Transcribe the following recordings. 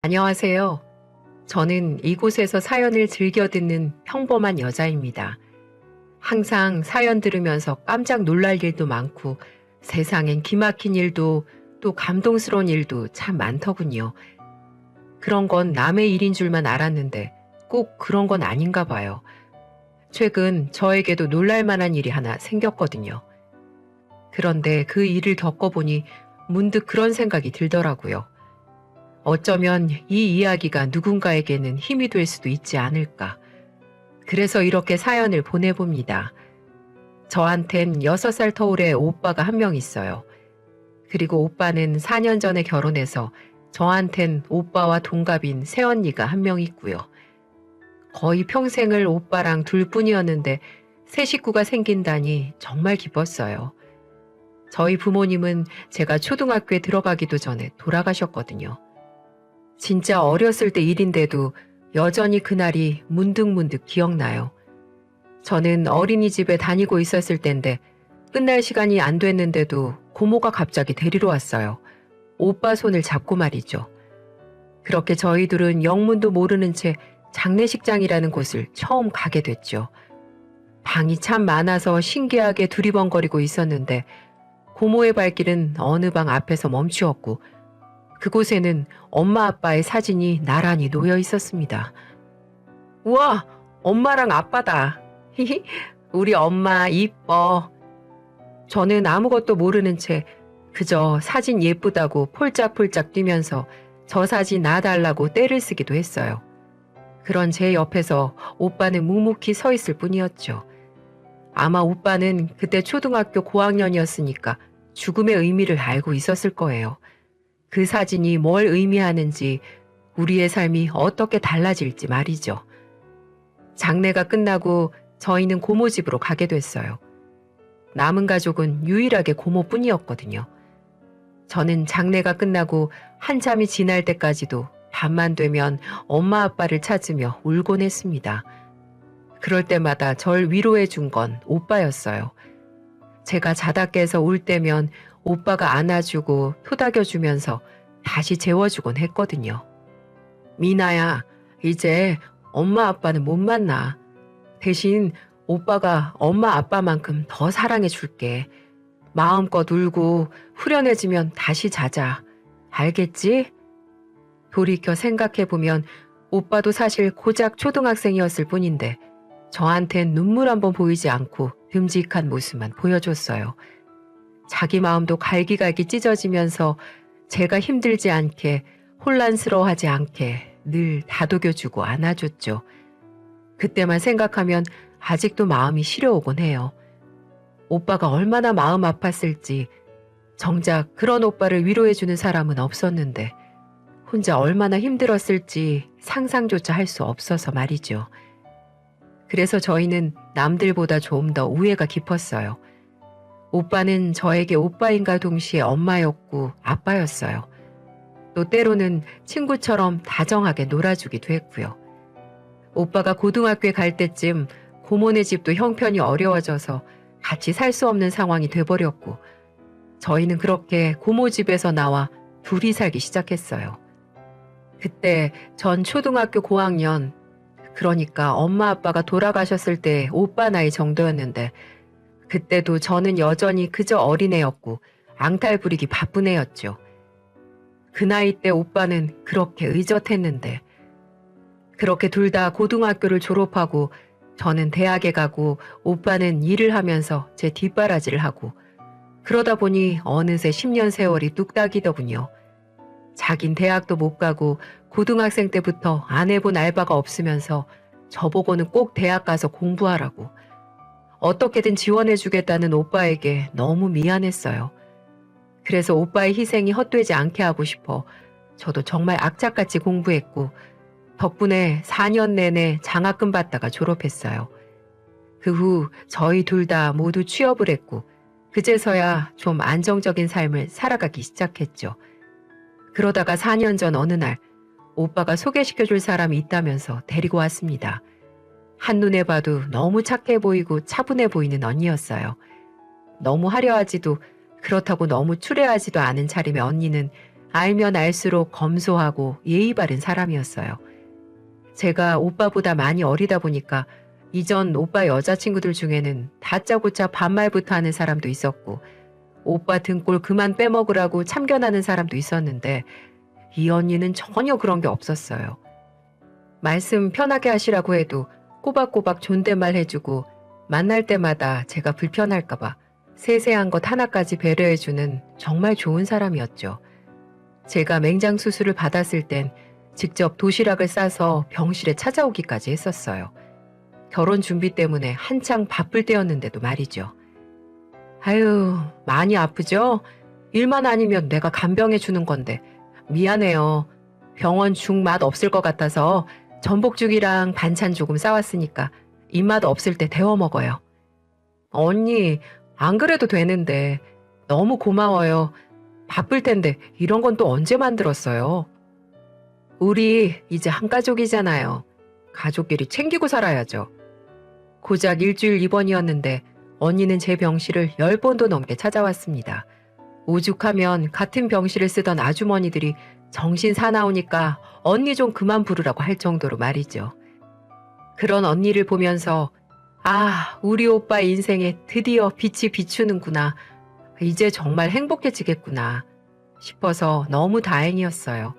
안녕하세요. 저는 이곳에서 사연을 즐겨 듣는 평범한 여자입니다. 항상 사연 들으면서 깜짝 놀랄 일도 많고 세상엔 기막힌 일도 또 감동스러운 일도 참 많더군요. 그런 건 남의 일인 줄만 알았는데 꼭 그런 건 아닌가 봐요. 최근 저에게도 놀랄 만한 일이 하나 생겼거든요. 그런데 그 일을 겪어보니 문득 그런 생각이 들더라고요. 어쩌면 이 이야기가 누군가에게는 힘이 될 수도 있지 않을까. 그래서 이렇게 사연을 보내봅니다. 저한텐 6살 터울의 오빠가 한 명 있어요. 그리고 오빠는 4년 전에 결혼해서 저한텐 오빠와 동갑인 새언니가 한 명 있고요. 거의 평생을 오빠랑 둘뿐이었는데 새 식구가 생긴다니 정말 기뻤어요. 저희 부모님은 제가 초등학교에 들어가기도 전에 돌아가셨거든요. 진짜 어렸을 때 일인데도 여전히 그날이 문득문득 기억나요. 저는 어린이집에 다니고 있었을 때인데 끝날 시간이 안 됐는데도 고모가 갑자기 데리러 왔어요. 오빠 손을 잡고 말이죠. 그렇게 저희 둘은 영문도 모르는 채 장례식장이라는 곳을 처음 가게 됐죠. 방이 참 많아서 신기하게 두리번거리고 있었는데 고모의 발길은 어느 방 앞에서 멈추었고 그곳에는 엄마 아빠의 사진이 나란히 놓여 있었습니다. 우와, 엄마랑 아빠다. 우리 엄마 이뻐. 저는 아무것도 모르는 채 그저 사진 예쁘다고 폴짝폴짝 뛰면서 저 사진 놔달라고 떼를 쓰기도 했어요. 그런 제 옆에서 오빠는 묵묵히 서 있을 뿐이었죠. 아마 오빠는 그때 초등학교 고학년이었으니까 죽음의 의미를 알고 있었을 거예요. 그 사진이 뭘 의미하는지, 우리의 삶이 어떻게 달라질지 말이죠. 장례가 끝나고 저희는 고모 집으로 가게 됐어요. 남은 가족은 유일하게 고모뿐이었거든요. 저는 장례가 끝나고 한참이 지날 때까지도 밤만 되면 엄마 아빠를 찾으며 울곤 했습니다. 그럴 때마다 절 위로해 준 건 오빠였어요. 제가 자다 깨서 울 때면 오빠가 안아주고 토닥여주면서 다시 재워주곤 했거든요. 미나야, 이제 엄마 아빠는 못 만나. 대신 오빠가 엄마 아빠만큼 더 사랑해 줄게. 마음껏 울고 후련해지면 다시 자자. 알겠지? 돌이켜 생각해보면 오빠도 사실 고작 초등학생이었을 뿐인데 저한텐 눈물 한 번 보이지 않고 듬직한 모습만 보여줬어요. 자기 마음도 갈기갈기 찢어지면서 제가 힘들지 않게 혼란스러워하지 않게 늘 다독여주고 안아줬죠. 그때만 생각하면 아직도 마음이 시려오곤 해요. 오빠가 얼마나 마음 아팠을지 정작 그런 오빠를 위로해주는 사람은 없었는데 혼자 얼마나 힘들었을지 상상조차 할 수 없어서 말이죠. 그래서 저희는 남들보다 좀 더 우애가 깊었어요. 오빠는 저에게 오빠인가 동시에 엄마였고 아빠였어요. 또 때로는 친구처럼 다정하게 놀아주기도 했고요. 오빠가 고등학교에 갈 때쯤 고모네 집도 형편이 어려워져서 같이 살 수 없는 상황이 돼버렸고 저희는 그렇게 고모 집에서 나와 둘이 살기 시작했어요. 그때 전 초등학교 고학년, 그러니까 엄마 아빠가 돌아가셨을 때 오빠 나이 정도였는데 그때도 저는 여전히 그저 어린애였고 앙탈 부리기 바쁜 애였죠. 그 나이 때 오빠는 그렇게 의젓했는데 그렇게 둘 다 고등학교를 졸업하고 저는 대학에 가고 오빠는 일을 하면서 제 뒷바라지를 하고 그러다 보니 어느새 10년 세월이 뚝딱이더군요. 자긴 대학도 못 가고 고등학생 때부터 안 해본 알바가 없으면서 저보고는 꼭 대학 가서 공부하라고 어떻게든 지원해주겠다는 오빠에게 너무 미안했어요. 그래서 오빠의 희생이 헛되지 않게 하고 싶어 저도 정말 악착같이 공부했고 덕분에 4년 내내 장학금 받다가 졸업했어요. 그 후 저희 둘 다 모두 취업을 했고 그제서야 좀 안정적인 삶을 살아가기 시작했죠. 그러다가 4년 전 어느 날 오빠가 소개시켜줄 사람이 있다면서 데리고 왔습니다. 한눈에 봐도 너무 착해 보이고 차분해 보이는 언니였어요. 너무 화려하지도 그렇다고 너무 추레하지도 않은 차림의 언니는 알면 알수록 검소하고 예의 바른 사람이었어요. 제가 오빠보다 많이 어리다 보니까 이전 오빠 여자친구들 중에는 다짜고짜 반말부터 하는 사람도 있었고 오빠 등골 그만 빼먹으라고 참견하는 사람도 있었는데 이 언니는 전혀 그런 게 없었어요. 말씀 편하게 하시라고 해도 꼬박꼬박 존댓말 해주고 만날 때마다 제가 불편할까봐 세세한 것 하나까지 배려해주는 정말 좋은 사람이었죠. 제가 맹장 수술을 받았을 땐 직접 도시락을 싸서 병실에 찾아오기까지 했었어요. 결혼 준비 때문에 한창 바쁠 때였는데도 말이죠. 아유, 많이 아프죠? 일만 아니면 내가 간병해 주는 건데 미안해요. 병원 죽 맛 없을 것 같아서 전복죽이랑 반찬 조금 싸왔으니까 입맛 없을 때 데워 먹어요. 언니, 안 그래도 되는데 너무 고마워요. 바쁠 텐데 이런 건 또 언제 만들었어요? 우리 이제 한 가족이잖아요. 가족끼리 챙기고 살아야죠. 고작 일주일 입원이었는데 언니는 제 병실을 10번도 넘게 찾아왔습니다. 오죽하면 같은 병실을 쓰던 아주머니들이 정신 사나우니까 언니 좀 그만 부르라고 할 정도로 말이죠. 그런 언니를 보면서 아, 우리 오빠 인생에 드디어 빛이 비추는구나. 이제 정말 행복해지겠구나 싶어서 너무 다행이었어요.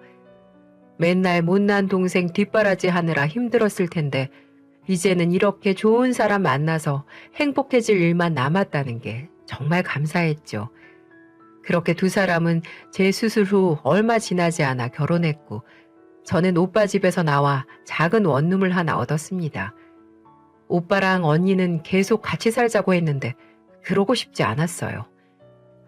맨날 못난 동생 뒷바라지 하느라 힘들었을 텐데 이제는 이렇게 좋은 사람 만나서 행복해질 일만 남았다는 게 정말 감사했죠. 그렇게 두 사람은 제 수술 후 얼마 지나지 않아 결혼했고 저는 오빠 집에서 나와 작은 원룸을 하나 얻었습니다. 오빠랑 언니는 계속 같이 살자고 했는데 그러고 싶지 않았어요.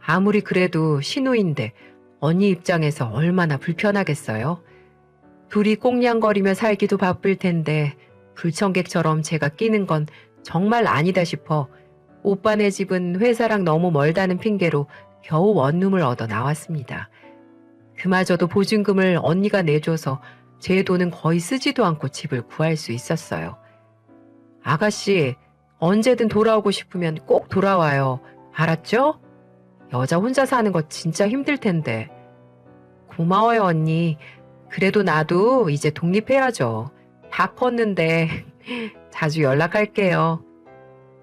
아무리 그래도 신우인데 언니 입장에서 얼마나 불편하겠어요. 둘이 꽁냥거리며 살기도 바쁠 텐데 불청객처럼 제가 끼는 건 정말 아니다 싶어 오빠네 집은 회사랑 너무 멀다는 핑계로 겨우 원룸을 얻어 나왔습니다. 그마저도 보증금을 언니가 내줘서 제 돈은 거의 쓰지도 않고 집을 구할 수 있었어요. 아가씨, 언제든 돌아오고 싶으면 꼭 돌아와요. 알았죠? 여자 혼자 사는 거 진짜 힘들 텐데. 고마워요, 언니. 그래도 나도 이제 독립해야죠. 다 컸는데 자주 연락할게요.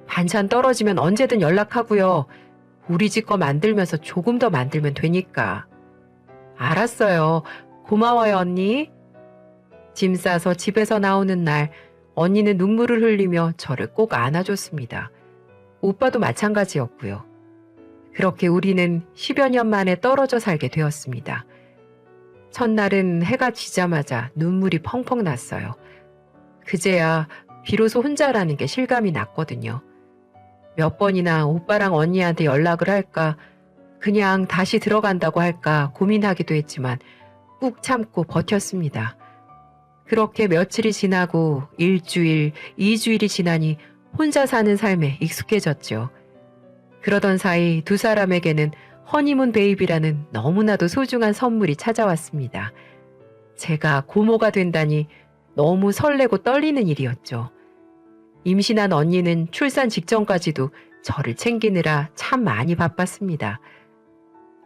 반찬 떨어지면 언제든 연락하고요. 우리 집 거 만들면서 조금 더 만들면 되니까. 알았어요. 고마워요, 언니. 짐 싸서 집에서 나오는 날 언니는 눈물을 흘리며 저를 꼭 안아줬습니다. 오빠도 마찬가지였고요. 그렇게 우리는 10여 년 만에 떨어져 살게 되었습니다. 첫날은 해가 지자마자 눈물이 펑펑 났어요. 그제야 비로소 혼자라는 게 실감이 났거든요. 몇 번이나 오빠랑 언니한테 연락을 할까, 그냥 다시 들어간다고 할까 고민하기도 했지만 꾹 참고 버텼습니다. 그렇게 며칠이 지나고 일주일, 2주일이 지나니 혼자 사는 삶에 익숙해졌죠. 그러던 사이 두 사람에게는 허니문 베이비라는 너무나도 소중한 선물이 찾아왔습니다. 제가 고모가 된다니 너무 설레고 떨리는 일이었죠. 임신한 언니는 출산 직전까지도 저를 챙기느라 참 많이 바빴습니다.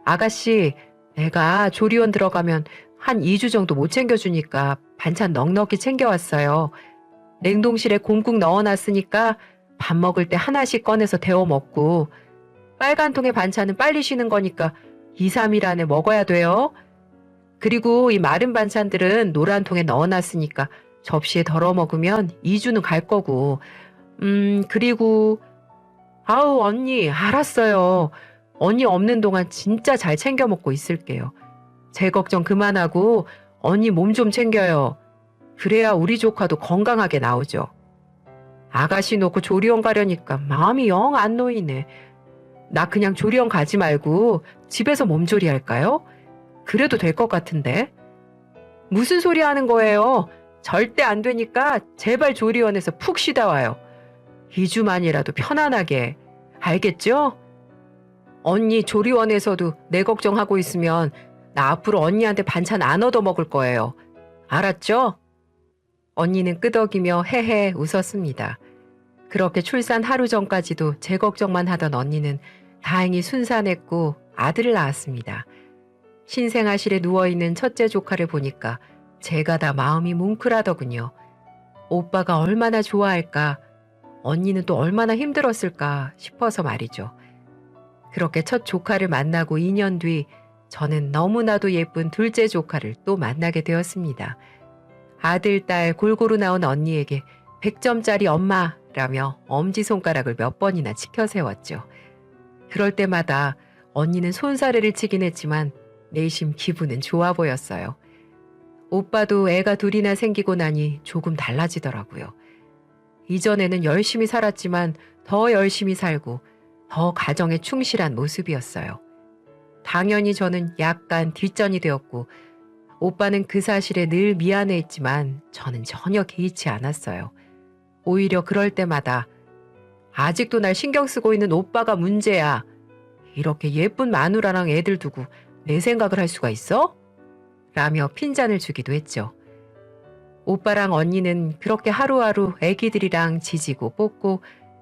아가씨, 내가 조리원 들어가면 한 2주 정도 못 챙겨주니까 반찬 넉넉히 챙겨왔어요. 냉동실에 곰국 넣어놨으니까 밥 먹을 때 하나씩 꺼내서 데워 먹고 빨간 통에 반찬은 빨리 쉬는 거니까 2, 3일 안에 먹어야 돼요. 그리고 이 마른 반찬들은 노란 통에 넣어놨으니까 접시에 덜어 먹으면 2주는 갈 거고 그리고 아우 언니 알았어요. 언니 없는 동안 진짜 잘 챙겨 먹고 있을게요. 제 걱정 그만하고 언니 몸 좀 챙겨요. 그래야 우리 조카도 건강하게 나오죠. 아가씨 놓고 조리원 가려니까 마음이 영 안 놓이네. 나 그냥 조리원 가지 말고 집에서 몸조리 할까요? 그래도 될 것 같은데. 무슨 소리 하는 거예요? 절대 안 되니까 제발 조리원에서 푹 쉬다 와요. 2주만이라도 편안하게. 알겠죠? 언니 조리원에서도 내 걱정하고 있으면 나 앞으로 언니한테 반찬 안 얻어 먹을 거예요. 알았죠? 언니는 끄덕이며 헤헤 웃었습니다. 그렇게 출산 하루 전까지도 제 걱정만 하던 언니는 다행히 순산했고 아들을 낳았습니다. 신생아실에 누워있는 첫째 조카를 보니까 제가 다 마음이 뭉클하더군요. 오빠가 얼마나 좋아할까, 언니는 또 얼마나 힘들었을까 싶어서 말이죠. 그렇게 첫 조카를 만나고 2년 뒤 저는 너무나도 예쁜 둘째 조카를 또 만나게 되었습니다. 아들, 딸 골고루 나온 언니에게 100점짜리 엄마라며 엄지손가락을 몇 번이나 치켜 세웠죠. 그럴 때마다 언니는 손사래를 치긴 했지만 내심 기분은 좋아 보였어요. 오빠도 애가 둘이나 생기고 나니 조금 달라지더라고요. 이전에는 열심히 살았지만 더 열심히 살고 더 가정에 충실한 모습이었어요. 당연히 저는 약간 뒷전이 되었고 오빠는 그 사실에 늘 미안해했지만 저는 전혀 개의치 않았어요. 오히려 그럴 때마다 아직도 날 신경 쓰고 있는 오빠가 문제야. 이렇게 예쁜 마누라랑 애들 두고 내 생각을 할 수가 있어? 라며 핀잔을 주기도 했죠. 오빠랑 언니는 그렇게 하루하루 애기들이랑 지지고 볶고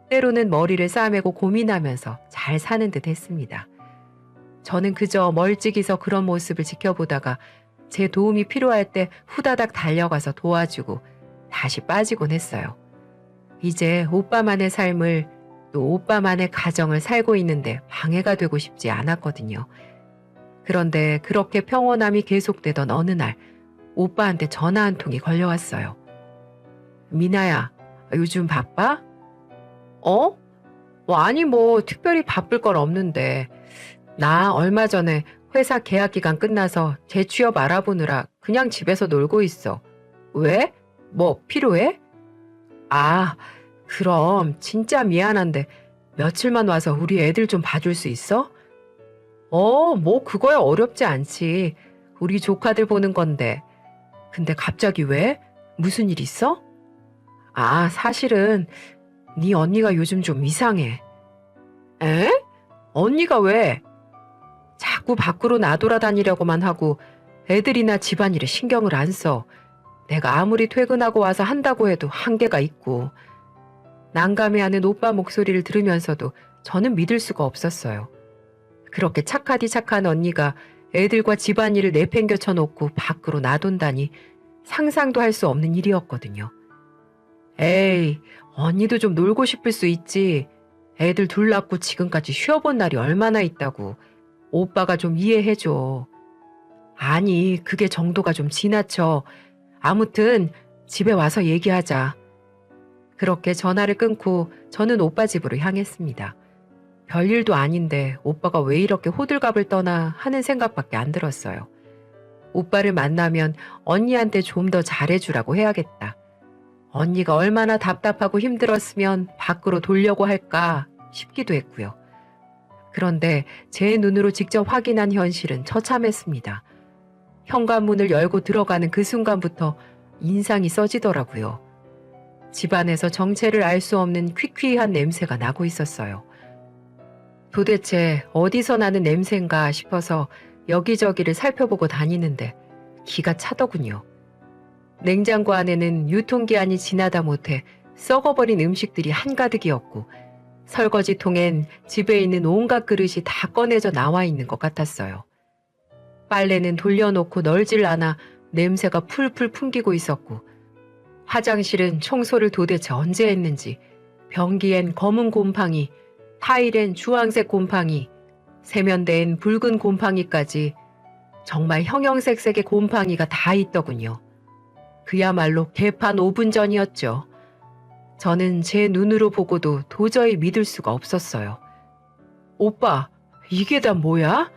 때로는 머리를 싸매고 고민하면서 잘 사는 듯 했습니다. 저는 그저 멀찍이서 그런 모습을 지켜보다가 제 도움이 필요할 때 후다닥 달려가서 도와주고 다시 빠지곤 했어요. 이제 오빠만의 삶을 또 오빠만의 가정을 살고 있는데 방해가 되고 싶지 않았거든요. 그런데 그렇게 평온함이 계속되던 어느 날 오빠한테 전화 한 통이 걸려왔어요. 미나야, 요즘 바빠? 아니 특별히 바쁠 건 없는데 나 얼마 전에 회사 계약 기간 끝나서 재취업 알아보느라 그냥 집에서 놀고 있어. 왜? 뭐 필요해? 아, 그럼 진짜 미안한데 며칠만 와서 우리 애들 좀 봐줄 수 있어? 그거야 어렵지 않지. 우리 조카들 보는 건데. 근데 갑자기 왜? 무슨 일 있어? 아, 사실은 네 언니가 요즘 좀 이상해. 에? 언니가 왜? 자꾸 밖으로 나돌아다니려고만 하고 애들이나 집안일에 신경을 안 써. 내가 아무리 퇴근하고 와서 한다고 해도 한계가 있고. 난감해하는 오빠 목소리를 들으면서도 저는 믿을 수가 없었어요. 그렇게 착하디 착한 언니가 애들과 집안일을 내팽겨쳐 놓고 밖으로 나돈다니 상상도 할 수 없는 일이었거든요. 에이, 언니도 좀 놀고 싶을 수 있지. 애들 둘 낳고 지금까지 쉬어본 날이 얼마나 있다고. 오빠가 좀 이해해줘. 아니, 그게 정도가 좀 지나쳐. 아무튼 집에 와서 얘기하자. 그렇게 전화를 끊고 저는 오빠 집으로 향했습니다. 별일도 아닌데 오빠가 왜 이렇게 호들갑을 떠나 하는 생각밖에 안 들었어요. 오빠를 만나면 언니한테 좀 더 잘해주라고 해야겠다. 언니가 얼마나 답답하고 힘들었으면 밖으로 돌려고 할까 싶기도 했고요. 그런데 제 눈으로 직접 확인한 현실은 처참했습니다. 현관문을 열고 들어가는 그 순간부터 인상이 써지더라고요. 집안에서 정체를 알 수 없는 퀴퀴한 냄새가 나고 있었어요. 도대체 어디서 나는 냄새인가 싶어서 여기저기를 살펴보고 다니는데 기가 차더군요. 냉장고 안에는 유통기한이 지나다 못해 썩어버린 음식들이 한가득이었고 설거지통엔 집에 있는 온갖 그릇이 다 꺼내져 나와 있는 것 같았어요. 빨래는 돌려놓고 널질 않아 냄새가 풀풀 풍기고 있었고 화장실은 청소를 도대체 언제 했는지 변기엔 검은 곰팡이, 타일엔 주황색 곰팡이, 세면대엔 붉은 곰팡이까지 정말 형형색색의 곰팡이가 다 있더군요. 그야말로 개판 5분 전이었죠. 저는 제 눈으로 보고도 도저히 믿을 수가 없었어요. 오빠, 이게 다 뭐야?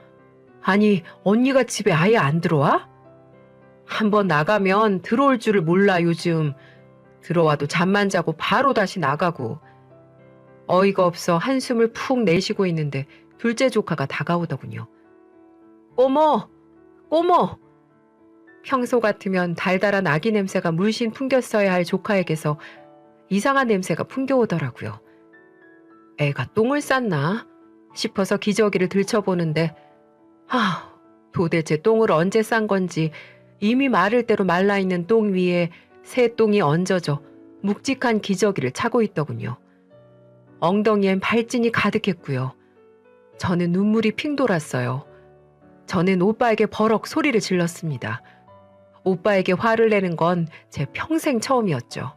아니, 언니가 집에 아예 안 들어와? 한번 나가면 들어올 줄을 몰라 요즘. 들어와도 잠만 자고 바로 다시 나가고. 어이가 없어 한숨을 푹 내쉬고 있는데 둘째 조카가 다가오더군요. 꼬모! 꼬모! 평소 같으면 달달한 아기 냄새가 물씬 풍겼어야 할 조카에게서 이상한 냄새가 풍겨오더라고요. 애가 똥을 쌌나 싶어서 기저귀를 들춰보는데 도대체 똥을 언제 싼 건지 이미 마를 대로 말라있는 똥 위에 새 똥이 얹어져 묵직한 기저귀를 차고 있더군요. 엉덩이엔 발진이 가득했고요. 저는 눈물이 핑 돌았어요. 저는 오빠에게 버럭 소리를 질렀습니다. 오빠에게 화를 내는 건 제 평생 처음이었죠.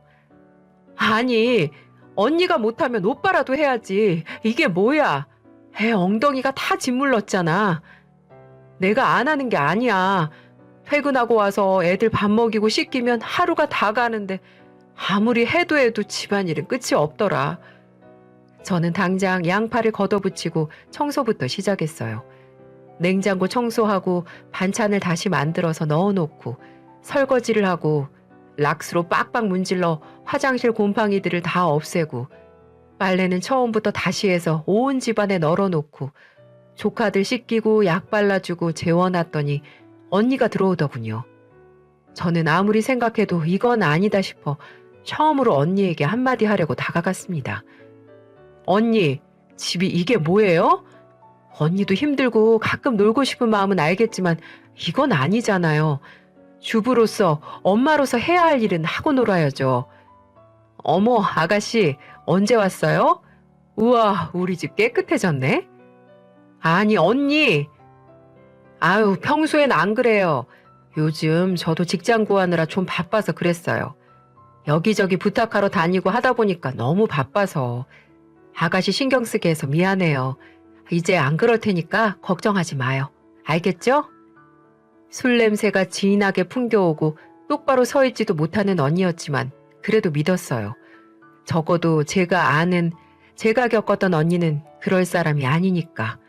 아니, 언니가 못하면 오빠라도 해야지. 이게 뭐야? 애 엉덩이가 다 짓물렀잖아. 내가 안 하는 게 아니야. 퇴근하고 와서 애들 밥 먹이고 씻기면 하루가 다 가는데 아무리 해도 집안일은 끝이 없더라. 저는 당장 양팔을 걷어붙이고 청소부터 시작했어요. 냉장고 청소하고 반찬을 다시 만들어서 넣어놓고 설거지를 하고 락스로 빡빡 문질러 화장실 곰팡이들을 다 없애고 빨래는 처음부터 다시 해서 온 집안에 널어놓고 조카들 씻기고 약 발라주고 재워놨더니 언니가 들어오더군요. 저는 아무리 생각해도 이건 아니다 싶어 처음으로 언니에게 한마디 하려고 다가갔습니다. 언니, 집이 이게 뭐예요? 언니도 힘들고 가끔 놀고 싶은 마음은 알겠지만 이건 아니잖아요. 주부로서, 엄마로서 해야 할 일은 하고 놀아야죠. 어머, 아가씨, 언제 왔어요? 우와, 우리 집 깨끗해졌네? 아니, 언니! 아유, 평소엔 안 그래요. 요즘 저도 직장 구하느라 좀 바빠서 그랬어요. 여기저기 부탁하러 다니고 하다 보니까 너무 바빠서. 아가씨 신경 쓰게 해서 미안해요. 이제 안 그럴 테니까 걱정하지 마요. 알겠죠? 술 냄새가 진하게 풍겨오고 똑바로 서 있지도 못하는 언니였지만 그래도 믿었어요. 적어도 제가 겪었던 언니는 그럴 사람이 아니니까.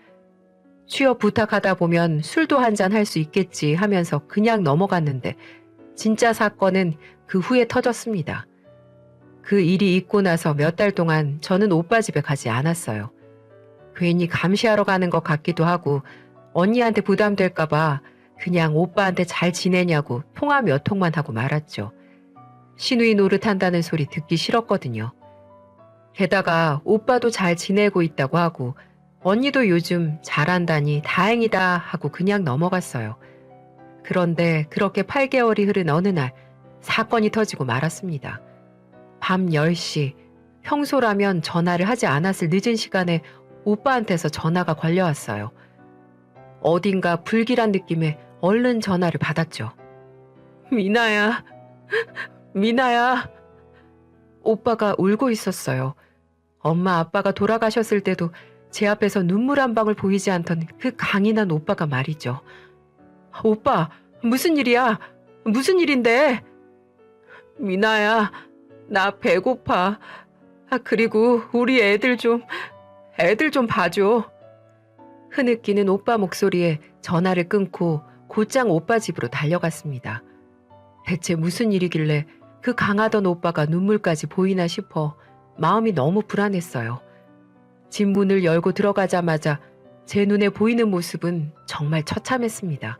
취업 부탁하다 보면 술도 한잔 할 수 있겠지 하면서 그냥 넘어갔는데 진짜 사건은 그 후에 터졌습니다. 그 일이 있고 나서 몇 달 동안 저는 오빠 집에 가지 않았어요. 괜히 감시하러 가는 것 같기도 하고 언니한테 부담될까 봐 그냥 오빠한테 잘 지내냐고 통화 몇 통만 하고 말았죠. 시누이 노릇한다는 소리 듣기 싫었거든요. 게다가 오빠도 잘 지내고 있다고 하고 언니도 요즘 잘한다니 다행이다 하고 그냥 넘어갔어요. 그런데 그렇게 8개월이 흐른 어느 날 사건이 터지고 말았습니다. 밤 10시, 평소라면 전화를 하지 않았을 늦은 시간에 오빠한테서 전화가 걸려왔어요. 어딘가 불길한 느낌에 얼른 전화를 받았죠. 미나야, 미나야. 오빠가 울고 있었어요. 엄마 아빠가 돌아가셨을 때도 제 앞에서 눈물 한 방울 보이지 않던 그 강인한 오빠가 말이죠. 오빠, 무슨 일이야? 무슨 일인데? 미나야, 나 배고파. 그리고 우리 애들 좀 봐줘. 흐느끼는 오빠 목소리에 전화를 끊고 곧장 오빠 집으로 달려갔습니다. 대체 무슨 일이길래 그 강하던 오빠가 눈물까지 보이나 싶어 마음이 너무 불안했어요. 집 문을 열고 들어가자마자 제 눈에 보이는 모습은 정말 처참했습니다.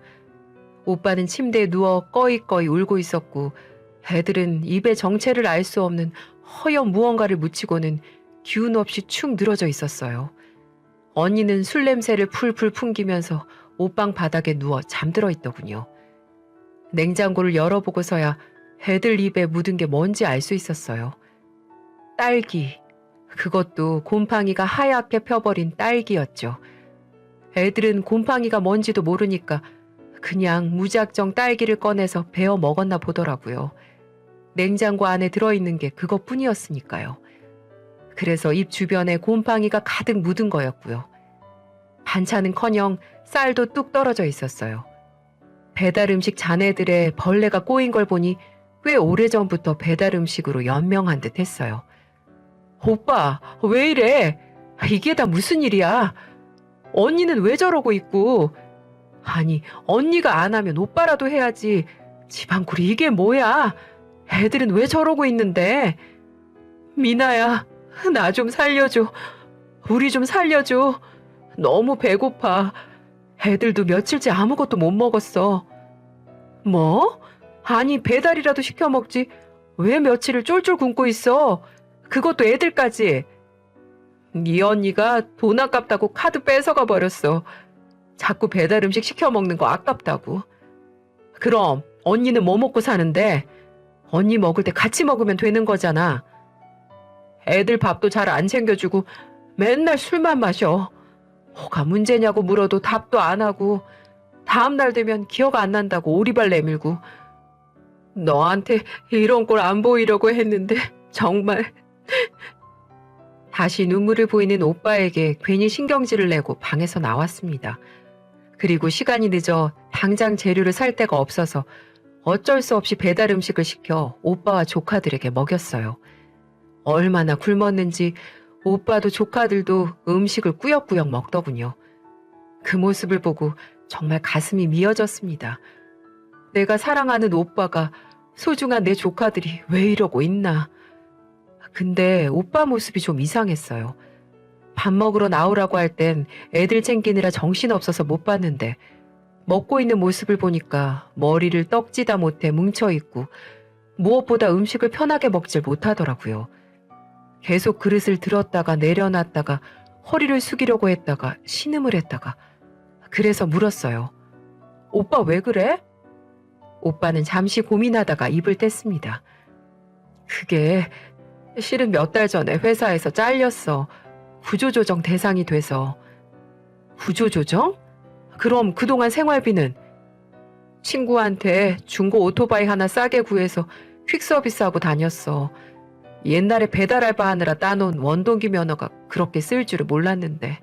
오빠는 침대에 누워 꺼이꺼이 울고 있었고 애들은 입에 정체를 알 수 없는 허연 무언가를 묻히고는 기운 없이 축 늘어져 있었어요. 언니는 술 냄새를 풀풀 풍기면서 옷방 바닥에 누워 잠들어 있더군요. 냉장고를 열어보고서야 애들 입에 묻은 게 뭔지 알 수 있었어요. 딸기. 그것도 곰팡이가 하얗게 펴버린 딸기였죠. 애들은 곰팡이가 뭔지도 모르니까 그냥 무작정 딸기를 꺼내서 베어 먹었나 보더라고요. 냉장고 안에 들어있는 게 그것뿐이었으니까요. 그래서 입 주변에 곰팡이가 가득 묻은 거였고요. 반찬은커녕 쌀도 뚝 떨어져 있었어요. 배달 음식 잔애들의 벌레가 꼬인 걸 보니 꽤 오래전부터 배달 음식으로 연명한 듯 했어요. 오빠, 왜 이래? 이게 다 무슨 일이야? 언니는 왜 저러고 있고? 아니, 언니가 안 하면 오빠라도 해야지. 집안꼴이 이게 뭐야? 애들은 왜 저러고 있는데? 미나야, 나 좀 살려줘. 우리 좀 살려줘. 너무 배고파. 애들도 며칠째 아무것도 못 먹었어. 뭐? 아니, 배달이라도 시켜 먹지. 왜 며칠을 쫄쫄 굶고 있어? 그것도 애들까지. 네 언니가 돈 아깝다고 카드 뺏어가 버렸어. 자꾸 배달 음식 시켜 먹는 거 아깝다고. 그럼 언니는 뭐 먹고 사는데? 언니 먹을 때 같이 먹으면 되는 거잖아. 애들 밥도 잘 안 챙겨주고 맨날 술만 마셔. 뭐가 문제냐고 물어도 답도 안 하고 다음날 되면 기억 안 난다고 오리발 내밀고 너한테 이런 걸 안 보이려고 했는데 정말. 다시 눈물을 보이는 오빠에게 괜히 신경질을 내고 방에서 나왔습니다. 그리고 시간이 늦어 당장 재료를 살 데가 없어서 어쩔 수 없이 배달 음식을 시켜 오빠와 조카들에게 먹였어요. 얼마나 굶었는지 오빠도 조카들도 음식을 꾸역꾸역 먹더군요. 그 모습을 보고 정말 가슴이 미어졌습니다. 내가 사랑하는 오빠가, 소중한 내 조카들이 왜 이러고 있나. 근데 오빠 모습이 좀 이상했어요. 밥 먹으러 나오라고 할 땐 애들 챙기느라 정신없어서 못 봤는데 먹고 있는 모습을 보니까 머리를 떡지다 못해 뭉쳐있고 무엇보다 음식을 편하게 먹질 못하더라고요. 계속 그릇을 들었다가 내려놨다가 허리를 숙이려고 했다가 신음을 했다가. 그래서 물었어요. 오빠 왜 그래? 오빠는 잠시 고민하다가 입을 뗐습니다. 그게 실은 몇 달 전에 회사에서 잘렸어. 구조조정 대상이 돼서. 구조조정? 그럼 그동안 생활비는? 친구한테 중고 오토바이 하나 싸게 구해서 퀵서비스하고 다녔어. 옛날에 배달 알바 하느라 따놓은 원동기 면허가 그렇게 쓸 줄을 몰랐는데.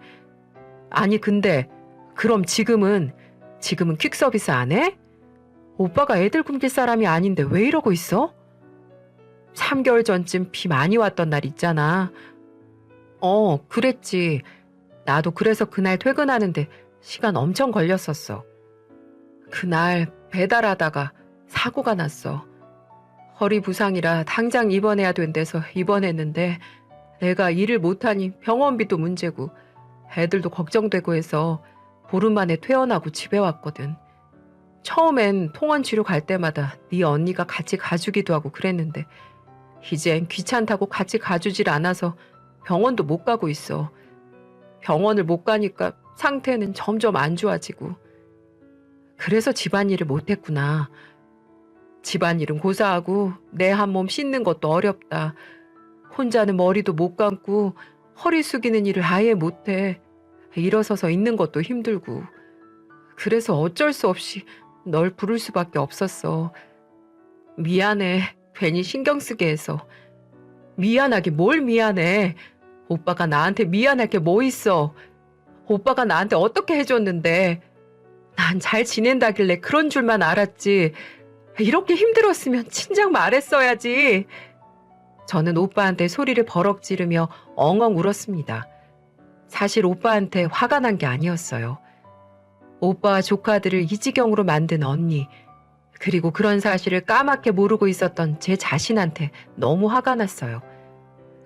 아니 근데 그럼 지금은 퀵서비스 안 해? 오빠가 애들 굶길 사람이 아닌데 왜 이러고 있어? 3개월 전쯤 비 많이 왔던 날 있잖아. 그랬지. 나도 그래서 그날 퇴근하는데 시간 엄청 걸렸었어. 그날 배달하다가 사고가 났어. 허리 부상이라 당장 입원해야 된대서 입원했는데 내가 일을 못하니 병원비도 문제고 애들도 걱정되고 해서 보름 만에 퇴원하고 집에 왔거든. 처음엔 통원 치료 갈 때마다 네 언니가 같이 가주기도 하고 그랬는데 이젠 귀찮다고 같이 가주질 않아서 병원도 못 가고 있어. 병원을 못 가니까 상태는 점점 안 좋아지고. 그래서 집안일을 못했구나. 집안일은 고사하고 내 한 몸 씻는 것도 어렵다. 혼자는 머리도 못 감고 허리 숙이는 일을 아예 못해. 일어서서 있는 것도 힘들고. 그래서 어쩔 수 없이 널 부를 수밖에 없었어. 미안해. 괜히 신경 쓰게 해서. 미안하게 뭘 미안해. 오빠가 나한테 미안할 게 뭐 있어. 오빠가 나한테 어떻게 해줬는데. 난 잘 지낸다길래 그런 줄만 알았지. 이렇게 힘들었으면 진작 말했어야지. 저는 오빠한테 소리를 버럭 지르며 엉엉 울었습니다. 사실 오빠한테 화가 난 게 아니었어요. 오빠와 조카들을 이 지경으로 만든 언니, 그리고 그런 사실을 까맣게 모르고 있었던 제 자신한테 너무 화가 났어요.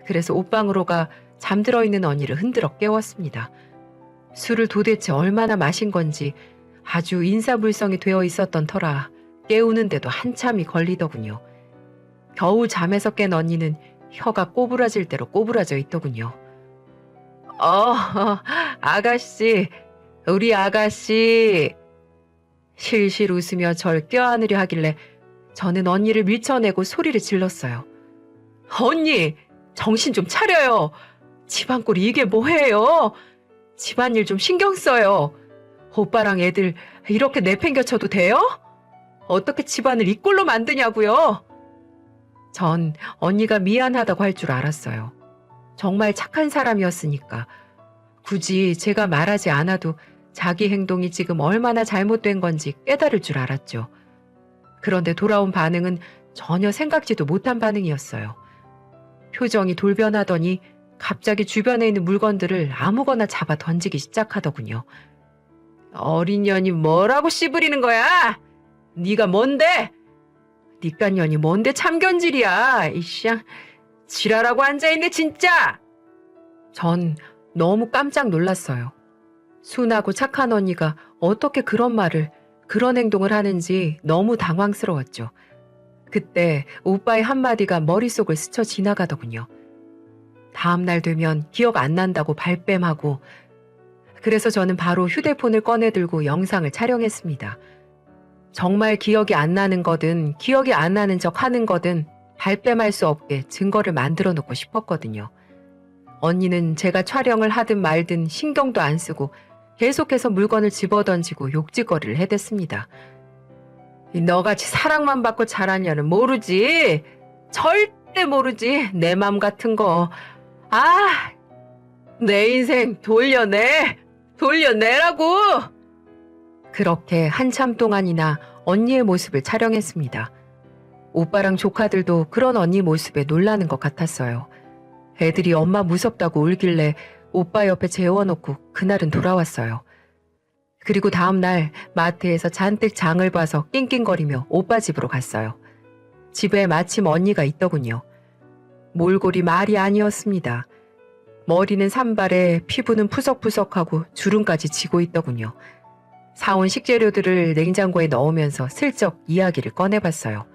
그래서 옷방으로 가 잠들어 있는 언니를 흔들어 깨웠습니다. 술을 도대체 얼마나 마신 건지 아주 인사불성이 되어 있었던 터라 깨우는데도 한참이 걸리더군요. 겨우 잠에서 깬 언니는 혀가 꼬부라질 대로 꼬부라져 있더군요. 아가씨, 우리 아가씨. 실실 웃으며 절 껴안으려 하길래 저는 언니를 밀쳐내고 소리를 질렀어요. 언니, 정신 좀 차려요. 집안꼴이 이게 뭐예요? 집안일 좀 신경 써요. 오빠랑 애들 이렇게 내팽겨쳐도 돼요? 어떻게 집안을 이 꼴로 만드냐고요? 전 언니가 미안하다고 할 줄 알았어요. 정말 착한 사람이었으니까. 굳이 제가 말하지 않아도 자기 행동이 지금 얼마나 잘못된 건지 깨달을 줄 알았죠. 그런데 돌아온 반응은 전혀 생각지도 못한 반응이었어요. 표정이 돌변하더니 갑자기 주변에 있는 물건들을 아무거나 잡아 던지기 시작하더군요. 어린 년이 뭐라고 씨부리는 거야? 네가 뭔데? 니깟 년이 뭔데 참견질이야. 이씨야, 지랄하고 앉아있네 진짜. 전 너무 깜짝 놀랐어요. 순하고 착한 언니가 어떻게 그런 말을, 그런 행동을 하는지 너무 당황스러웠죠. 그때 오빠의 한마디가 머릿속을 스쳐 지나가더군요. 다음날 되면 기억 안 난다고 발뺌하고. 그래서 저는 바로 휴대폰을 꺼내들고 영상을 촬영했습니다. 정말 기억이 안 나는 거든 기억이 안 나는 척 하는 거든 발뺌할 수 없게 증거를 만들어 놓고 싶었거든요. 언니는 제가 촬영을 하든 말든 신경도 안 쓰고 계속해서 물건을 집어던지고 욕짓거리를 해댔습니다. 너같이 사랑만 받고 자란 년은 모르지. 절대 모르지. 내 맘 같은 거. 아, 내 인생 돌려내라고. 그렇게 한참 동안이나 언니의 모습을 촬영했습니다. 오빠랑 조카들도 그런 언니 모습에 놀라는 것 같았어요. 애들이 엄마 무섭다고 울길래 오빠 옆에 재워놓고 그날은 돌아왔어요. 그리고 다음날 마트에서 잔뜩 장을 봐서 낑낑거리며 오빠 집으로 갔어요. 집에 마침 언니가 있더군요. 몰골이 말이 아니었습니다. 머리는 산발에 피부는 푸석푸석하고 주름까지 지고 있더군요. 사온 식재료들을 냉장고에 넣으면서 슬쩍 이야기를 꺼내봤어요.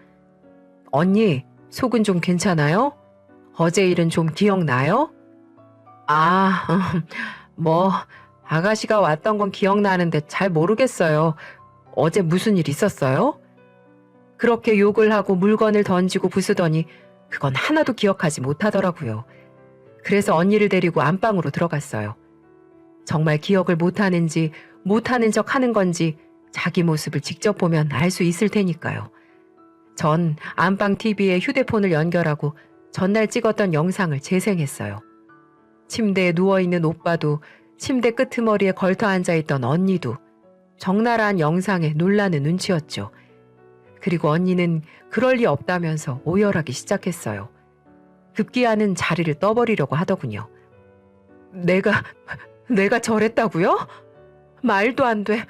언니, 속은 좀 괜찮아요? 어제 일은 좀 기억나요? 뭐 아가씨가 왔던 건 기억나는데 잘 모르겠어요. 어제 무슨 일 있었어요? 그렇게 욕을 하고 물건을 던지고 부수더니 그건 하나도 기억하지 못하더라고요. 그래서 언니를 데리고 안방으로 들어갔어요. 정말 기억을 못하는지 못하는 척 하는 건지 자기 모습을 직접 보면 알 수 있을 테니까요. 전 안방 TV에 휴대폰을 연결하고 전날 찍었던 영상을 재생했어요. 침대에 누워있는 오빠도 침대 끄트머리에 걸터 앉아있던 언니도 적나라한 영상에 놀라는 눈치였죠. 그리고 언니는 그럴 리 없다면서 오열하기 시작했어요. 급기야는 자리를 떠버리려고 하더군요. 내가 저랬다고요? 말도 안 돼.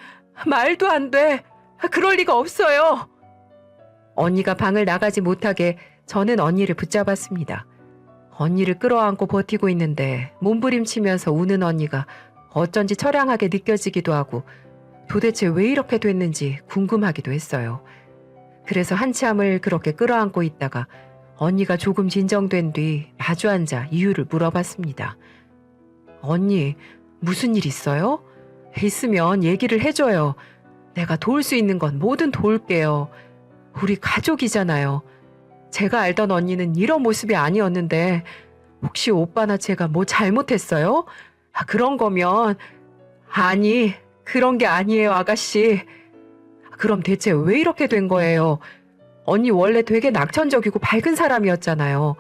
그럴 리가 없어요. 언니가 방을 나가지 못하게 저는 언니를 붙잡았습니다. 언니를 끌어안고 버티고 있는데 몸부림치면서 우는 언니가 어쩐지 처량하게 느껴지기도 하고 도대체 왜 이렇게 됐는지 궁금하기도 했어요. 그래서 한참을 그렇게 끌어안고 있다가 언니가 조금 진정된 뒤 마주 앉아 이유를 물어봤습니다. 언니, 무슨 일 있어요? 있으면 얘기를 해줘요. 내가 도울 수 있는 건 뭐든 도울게요. 우리 가족이잖아요. 제가 알던 언니는 이런 모습이 아니었는데 혹시 오빠나 제가 뭐 잘못했어요? 그런 거면 아니, 그런 게 아니에요, 아가씨. 그럼 대체 왜 이렇게 된 거예요? 언니 원래 되게 낙천적이고 밝은 사람이었잖아요.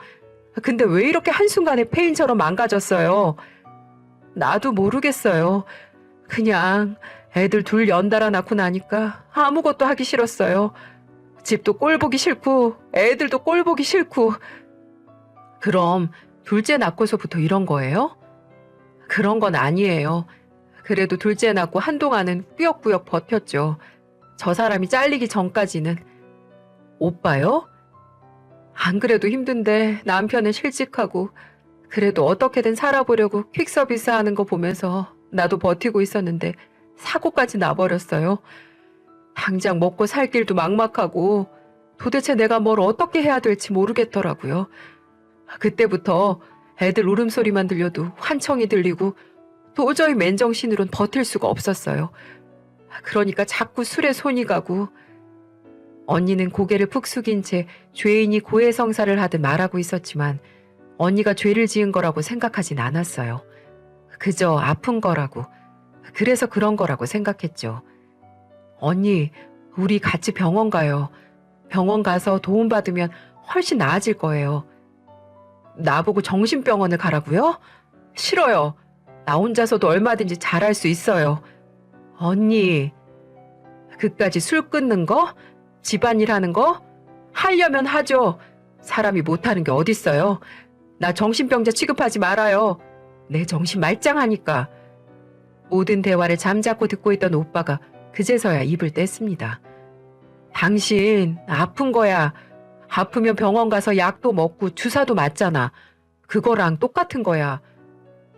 근데 왜 이렇게 한순간에 폐인처럼 망가졌어요? 나도 모르겠어요. 그냥 애들 둘 연달아 낳고 나니까 아무것도 하기 싫었어요. 집도 꼴 보기 싫고 애들도 꼴 보기 싫고. 그럼 둘째 낳고서부터 이런 거예요? 그런 건 아니에요. 그래도 둘째 낳고 한동안은 꾸역꾸역 버텼죠. 저 사람이 잘리기 전까지는. 오빠요? 안 그래도 힘든데 남편은 실직하고 그래도 어떻게든 살아보려고 퀵서비스 하는 거 보면서 나도 버티고 있었는데 사고까지 나버렸어요. 당장 먹고 살 길도 막막하고 도대체 내가 뭘 어떻게 해야 될지 모르겠더라고요. 그때부터 애들 울음소리만 들려도 환청이 들리고 도저히 맨정신으론 버틸 수가 없었어요. 그러니까 자꾸 술에 손이 가고. 언니는 고개를 푹 숙인 채 죄인이 고해성사를 하듯 말하고 있었지만 언니가 죄를 지은 거라고 생각하진 않았어요. 그저 아픈 거라고, 그래서 그런 거라고 생각했죠. 언니, 우리 같이 병원 가요. 병원 가서 도움받으면 훨씬 나아질 거예요. 나보고 정신병원을 가라고요? 싫어요. 나 혼자서도 얼마든지 잘할 수 있어요. 언니, 그까지 술 끊는 거? 집안일 하는 거? 하려면 하죠. 사람이 못하는 게 어딨어요. 나 정신병자 취급하지 말아요. 내 정신 말짱하니까. 모든 대화를 잠자코 듣고 있던 오빠가 그제서야 입을 뗐습니다. 당신 아픈 거야. 아프면 병원 가서 약도 먹고 주사도 맞잖아. 그거랑 똑같은 거야.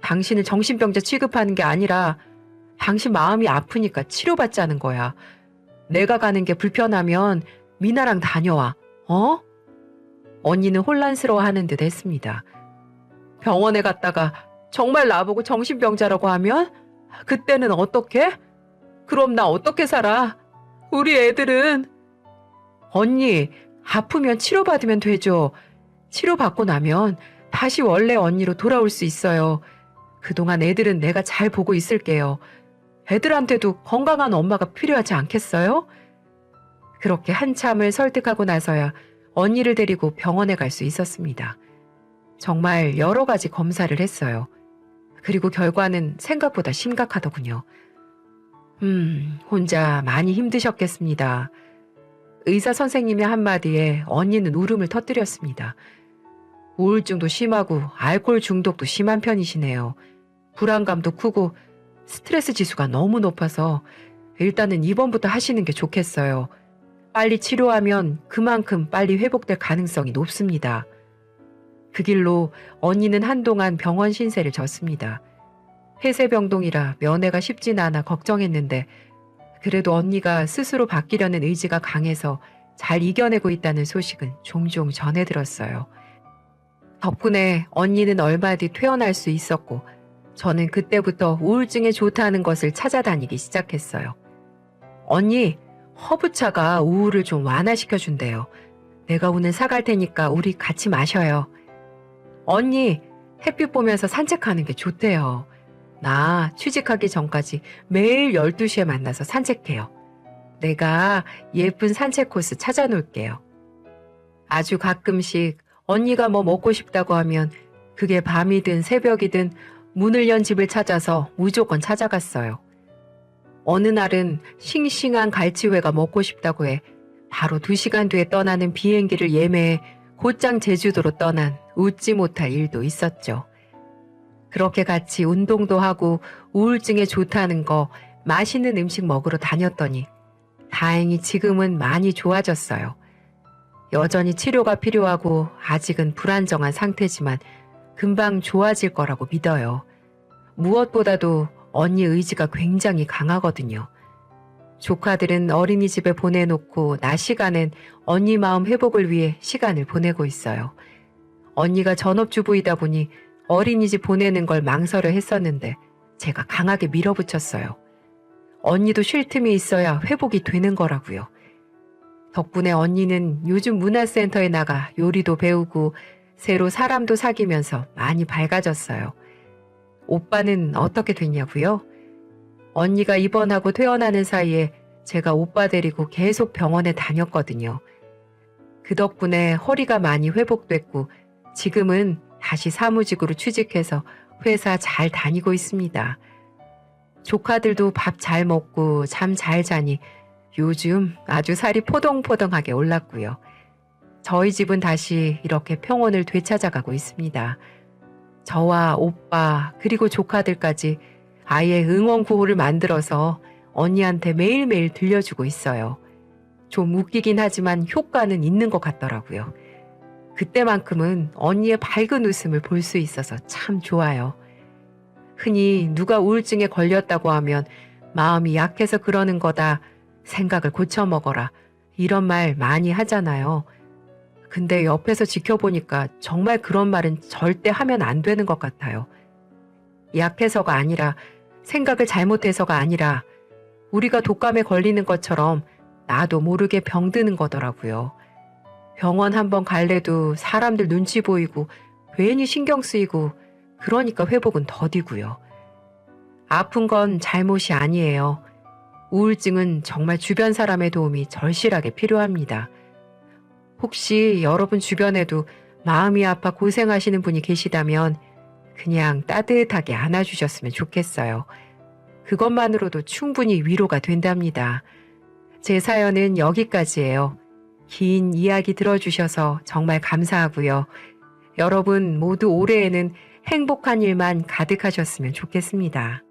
당신을 정신병자 취급하는 게 아니라 당신 마음이 아프니까 치료받자는 거야. 내가 가는 게 불편하면 미나랑 다녀와. 어? 언니는 혼란스러워하는 듯 했습니다. 병원에 갔다가 정말 나보고 정신병자라고 하면 그때는 어떻게? 그럼 나 어떻게 살아? 우리 애들은. 언니, 아프면 치료받으면 되죠. 치료받고 나면 다시 원래 언니로 돌아올 수 있어요. 그동안 애들은 내가 잘 보고 있을게요. 애들한테도 건강한 엄마가 필요하지 않겠어요? 그렇게 한참을 설득하고 나서야 언니를 데리고 병원에 갈 수 있었습니다. 정말 여러 가지 검사를 했어요. 그리고 결과는 생각보다 심각하더군요. 혼자 많이 힘드셨겠습니다. 의사 선생님의 한마디에 언니는 울음을 터뜨렸습니다. 우울증도 심하고 알코올 중독도 심한 편이시네요. 불안감도 크고 스트레스 지수가 너무 높아서 일단은 입원부터 하시는 게 좋겠어요. 빨리 치료하면 그만큼 빨리 회복될 가능성이 높습니다. 그 길로 언니는 한동안 병원 신세를 졌습니다. 폐쇄병동이라 면회가 쉽진 않아 걱정했는데 그래도 언니가 스스로 바뀌려는 의지가 강해서 잘 이겨내고 있다는 소식은 종종 전해 들었어요. 덕분에 언니는 얼마 뒤 퇴원할 수 있었고 저는 그때부터 우울증에 좋다는 것을 찾아다니기 시작했어요. 언니, 허브차가 우울을 좀 완화시켜준대요. 내가 오늘 사갈 테니까 우리 같이 마셔요. 언니, 햇빛 보면서 산책하는 게 좋대요. 나 취직하기 전까지 매일 12시에 만나서 산책해요. 내가 예쁜 산책 코스 찾아놓을게요. 아주 가끔씩 언니가 뭐 먹고 싶다고 하면 그게 밤이든 새벽이든 문을 연 집을 찾아서 무조건 찾아갔어요. 어느 날은 싱싱한 갈치회가 먹고 싶다고 해 바로 2시간 뒤에 떠나는 비행기를 예매해 곧장 제주도로 떠난 웃지 못할 일도 있었죠. 그렇게 같이 운동도 하고 우울증에 좋다는 거 맛있는 음식 먹으러 다녔더니 다행히 지금은 많이 좋아졌어요. 여전히 치료가 필요하고 아직은 불안정한 상태지만 금방 좋아질 거라고 믿어요. 무엇보다도 언니 의지가 굉장히 강하거든요. 조카들은 어린이집에 보내놓고 낮 시간엔 언니 마음 회복을 위해 시간을 보내고 있어요. 언니가 전업주부이다 보니 어린이집 보내는 걸 망설여 했었는데 제가 강하게 밀어붙였어요. 언니도 쉴 틈이 있어야 회복이 되는 거라고요. 덕분에 언니는 요즘 문화센터에 나가 요리도 배우고 새로 사람도 사귀면서 많이 밝아졌어요. 오빠는 어떻게 됐냐고요? 언니가 입원하고 퇴원하는 사이에 제가 오빠 데리고 계속 병원에 다녔거든요. 그 덕분에 허리가 많이 회복됐고 지금은 다시 사무직으로 취직해서 회사 잘 다니고 있습니다. 조카들도 밥 잘 먹고 잠 잘 자니 요즘 아주 살이 포동포동하게 올랐고요. 저희 집은 다시 이렇게 평온을 되찾아가고 있습니다. 저와 오빠 그리고 조카들까지 아예 응원 구호를 만들어서 언니한테 매일매일 들려주고 있어요. 좀 웃기긴 하지만 효과는 있는 것 같더라고요. 그때만큼은 언니의 밝은 웃음을 볼 수 있어서 참 좋아요. 흔히 누가 우울증에 걸렸다고 하면 마음이 약해서 그러는 거다, 생각을 고쳐먹어라, 이런 말 많이 하잖아요. 근데 옆에서 지켜보니까 정말 그런 말은 절대 하면 안 되는 것 같아요. 약해서가 아니라, 생각을 잘못해서가 아니라 우리가 독감에 걸리는 것처럼 나도 모르게 병드는 거더라고요. 병원 한번 갈래도 사람들 눈치 보이고 괜히 신경 쓰이고 그러니까 회복은 더디고요. 아픈 건 잘못이 아니에요. 우울증은 정말 주변 사람의 도움이 절실하게 필요합니다. 혹시 여러분 주변에도 마음이 아파 고생하시는 분이 계시다면 그냥 따뜻하게 안아주셨으면 좋겠어요. 그것만으로도 충분히 위로가 된답니다. 제 사연은 여기까지예요. 긴 이야기 들어주셔서 정말 감사하고요. 여러분 모두 올해에는 행복한 일만 가득하셨으면 좋겠습니다.